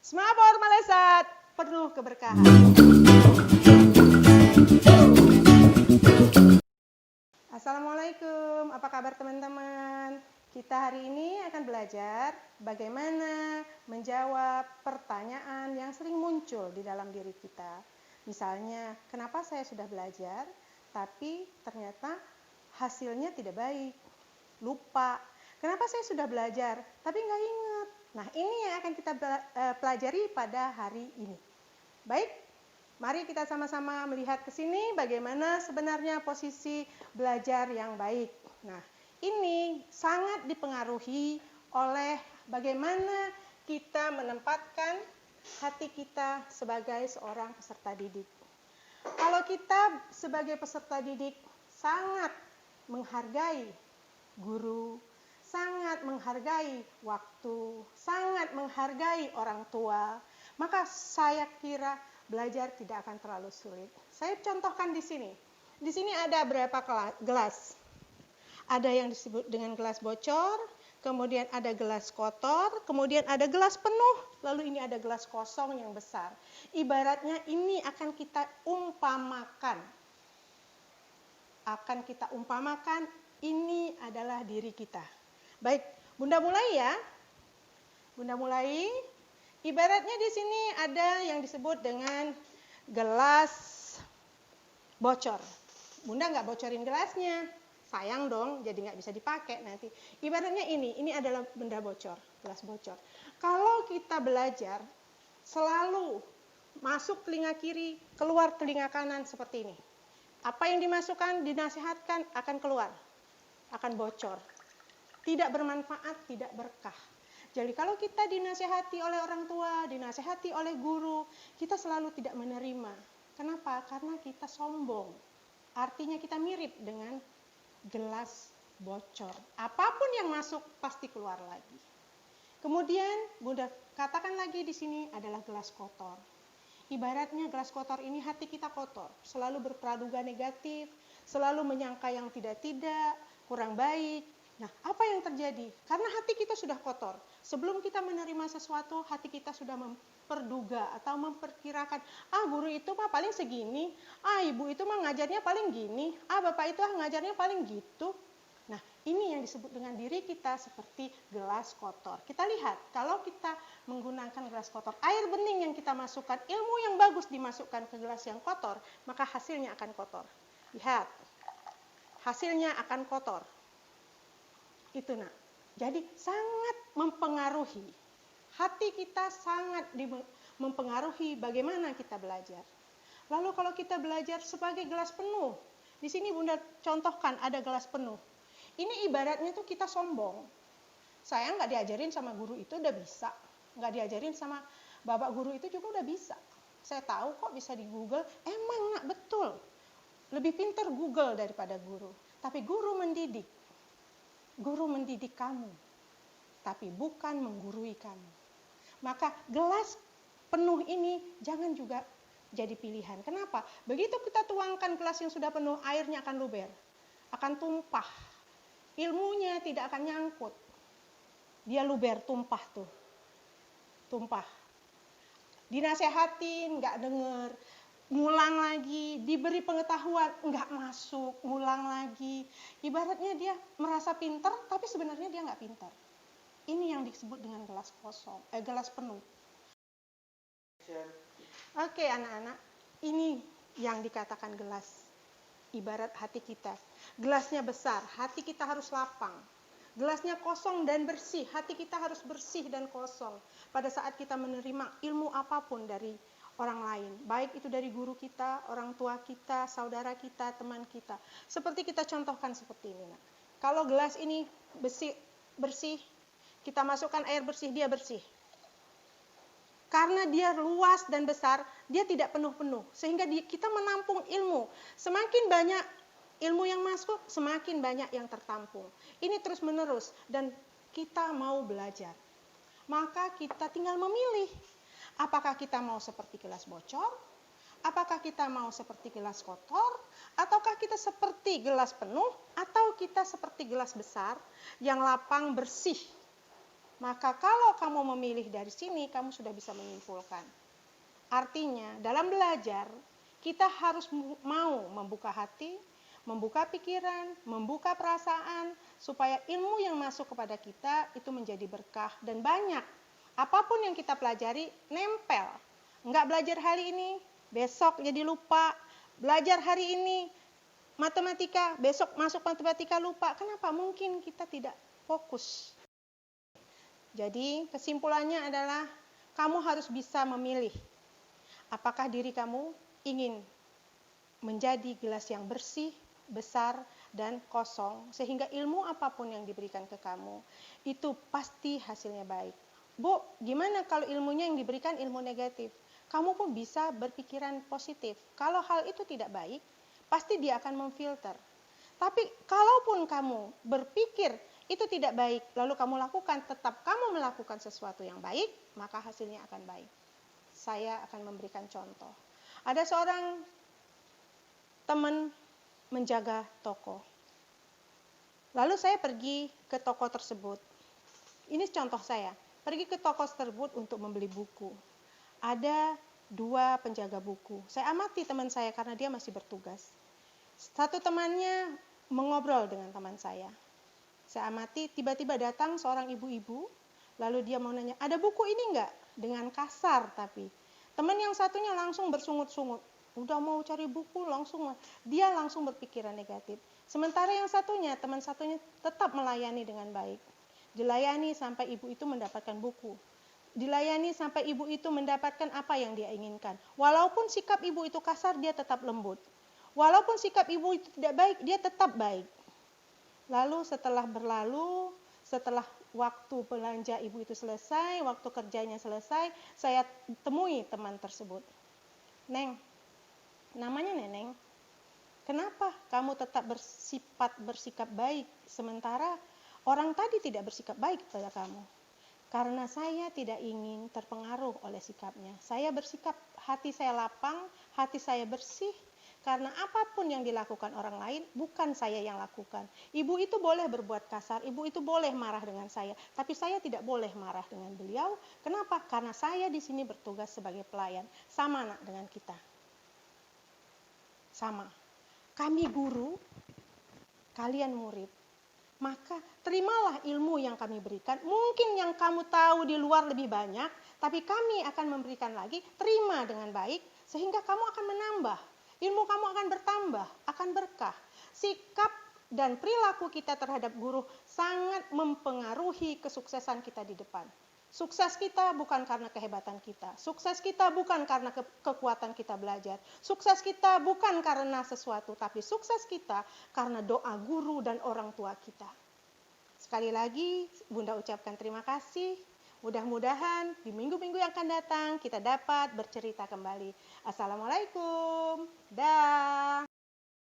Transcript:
Semabor Malesat, penuh keberkahan. Assalamualaikum, apa kabar teman-teman? Kita hari ini akan belajar bagaimana menjawab pertanyaan yang sering muncul di dalam diri kita. Misalnya, kenapa saya sudah belajar, tapi ternyata hasilnya tidak baik, lupa. Kenapa saya sudah belajar, tapi nggak ingat. Nah, ini yang akan kita pelajari pada hari ini. Baik, mari kita sama-sama melihat ke sini bagaimana sebenarnya posisi belajar yang baik. Nah, ini sangat dipengaruhi oleh bagaimana kita menempatkan hati kita sebagai seorang peserta didik. Kalau kita sebagai peserta didik sangat menghargai guru, sangat menghargai waktu, sangat menghargai orang tua, maka saya kira belajar tidak akan terlalu sulit. Saya contohkan di sini. Di sini ada berapa gelas? Ada yang disebut dengan gelas bocor, kemudian ada gelas kotor, kemudian ada gelas penuh, lalu ini ada gelas kosong yang besar. Ibaratnya ini akan kita umpamakan. Ini adalah diri kita. Baik, Bunda mulai ya. Bunda mulai. Ibaratnya di sini ada yang disebut dengan gelas bocor. Bunda nggak bocorin gelasnya. Sayang dong, jadi nggak bisa dipakai nanti. Ibaratnya ini adalah benda bocor, gelas bocor. Kalau kita belajar, selalu masuk telinga kiri, keluar telinga kanan seperti ini. Apa yang dimasukkan, dinasihatkan akan keluar, akan bocor. Tidak bermanfaat, tidak berkah. Jadi kalau kita dinasihati oleh orang tua, dinasihati oleh guru, kita selalu tidak menerima. Kenapa? Karena kita sombong. Artinya kita mirip dengan gelas bocor. Apapun yang masuk pasti keluar lagi. Kemudian Bunda katakan lagi di sini adalah gelas kotor. Ibaratnya gelas kotor ini hati kita kotor, selalu berpraduga negatif, selalu menyangka yang tidak-tidak, kurang baik. Nah, apa yang terjadi? Karena hati kita sudah kotor. Sebelum kita menerima sesuatu, hati kita sudah memperduga atau memperkirakan, guru itu mah paling segini, ibu itu mah ngajarnya paling gini, bapak itu ngajarnya paling gitu. Nah, ini yang disebut dengan diri kita seperti gelas kotor. Kita lihat, kalau kita menggunakan gelas kotor, air bening yang kita masukkan, ilmu yang bagus dimasukkan ke gelas yang kotor, maka hasilnya akan kotor. Lihat, hasilnya akan kotor. Itu nak. Jadi sangat mempengaruhi. Hati kita sangat mempengaruhi bagaimana kita belajar. Lalu kalau kita belajar sebagai gelas penuh, di sini Bunda contohkan ada gelas penuh. Ini ibaratnya tuh kita sombong. Saya nggak diajarin sama guru itu udah bisa. Nggak diajarin sama bapak guru itu juga udah bisa. Saya tahu kok bisa di Google. Emang nak betul. Lebih pintar Google daripada guru. Tapi guru mendidik. Guru mendidik kamu, tapi bukan menggurui kamu. Maka gelas penuh ini jangan juga jadi pilihan. Kenapa? Begitu kita tuangkan gelas yang sudah penuh, airnya akan luber, akan tumpah. Ilmunya tidak akan nyangkut. Dia luber, tumpah tuh. Tumpah. Dinasehatin, nggak denger. Ngulang lagi, diberi pengetahuan, nggak masuk, ngulang lagi. Ibaratnya dia merasa pintar, tapi sebenarnya dia nggak pintar. Ini yang disebut dengan gelas kosong, gelas penuh. Oke anak-anak, ini yang dikatakan gelas. Ibarat hati kita. Gelasnya besar, hati kita harus lapang. Gelasnya kosong dan bersih, hati kita harus bersih dan kosong. Pada saat kita menerima ilmu apapun dari orang lain, baik itu dari guru kita, orang tua kita, saudara kita, teman kita. Seperti kita contohkan seperti ini. Nah. Kalau gelas ini bersih, kita masukkan air bersih, dia bersih. Karena dia luas dan besar, dia tidak penuh-penuh. Sehingga kita menampung ilmu. Semakin banyak ilmu yang masuk, semakin banyak yang tertampung. Ini terus-menerus dan kita mau belajar. Maka kita tinggal memilih. Apakah kita mau seperti gelas bocor? Apakah kita mau seperti gelas kotor? Ataukah kita seperti gelas penuh? Atau kita seperti gelas besar yang lapang bersih? Maka kalau kamu memilih dari sini, kamu sudah bisa menyimpulkan. Artinya, dalam belajar, kita harus mau membuka hati, membuka pikiran, membuka perasaan, supaya ilmu yang masuk kepada kita itu menjadi berkah dan banyak. Apapun yang kita pelajari, nempel. Enggak belajar hari ini, besok jadi lupa. Belajar hari ini, matematika, besok masuk matematika lupa. Kenapa? Mungkin kita tidak fokus. Jadi kesimpulannya adalah kamu harus bisa memilih. Apakah diri kamu ingin menjadi gelas yang bersih, besar, dan kosong, sehingga ilmu apapun yang diberikan ke kamu, itu pasti hasilnya baik. Bu, gimana kalau ilmunya yang diberikan ilmu negatif? Kamu pun bisa berpikiran positif. Kalau hal itu tidak baik, pasti dia akan memfilter. Tapi kalaupun kamu berpikir itu tidak baik, lalu kamu lakukan, tetap kamu melakukan sesuatu yang baik, maka hasilnya akan baik. Saya akan memberikan contoh. Ada seorang teman menjaga toko. Lalu saya pergi ke toko tersebut. Ini contoh saya. Pergi ke toko tersebut untuk membeli buku. Ada 2 penjaga buku. Saya amati teman saya karena dia masih bertugas. Satu temannya mengobrol dengan teman saya. Saya amati, tiba-tiba datang seorang ibu-ibu, lalu dia mau nanya, ada buku ini enggak? Dengan kasar tapi. Teman yang satunya langsung bersungut-sungut. Udah mau cari buku, dia langsung berpikiran negatif. Sementara yang satunya, teman satunya tetap melayani dengan baik. Dilayani sampai ibu itu mendapatkan buku. Dilayani sampai ibu itu mendapatkan apa yang dia inginkan. Walaupun sikap ibu itu kasar, dia tetap lembut. Walaupun sikap ibu itu tidak baik, dia tetap baik. Lalu setelah waktu belanja ibu itu selesai, waktu kerjanya selesai, saya temui teman tersebut. Neng, namanya Neneng, kenapa kamu tetap bersikap baik, sementara orang tadi tidak bersikap baik kepada kamu? Karena saya tidak ingin terpengaruh oleh sikapnya. Saya bersikap, hati saya lapang, hati saya bersih, karena apapun yang dilakukan orang lain, bukan saya yang lakukan. Ibu itu boleh berbuat kasar, ibu itu boleh marah dengan saya, tapi saya tidak boleh marah dengan beliau. Kenapa? Karena saya di sini bertugas sebagai pelayan. Sama nak dengan kita. Sama. Kami guru, kalian murid. Maka terimalah ilmu yang kami berikan. Mungkin yang kamu tahu di luar lebih banyak, tapi kami akan memberikan lagi. Terima dengan baik, sehingga kamu akan menambah. Ilmu kamu akan bertambah, akan berkah. Sikap dan perilaku kita terhadap guru sangat mempengaruhi kesuksesan kita di depan. Sukses kita bukan karena kehebatan kita. Sukses kita bukan karena kekuatan kita belajar. Sukses kita bukan karena sesuatu, tapi sukses kita karena doa guru dan orang tua kita. Sekali lagi, Bunda ucapkan terima kasih. Mudah-mudahan di minggu-minggu yang akan datang kita dapat bercerita kembali. Assalamualaikum. Dah.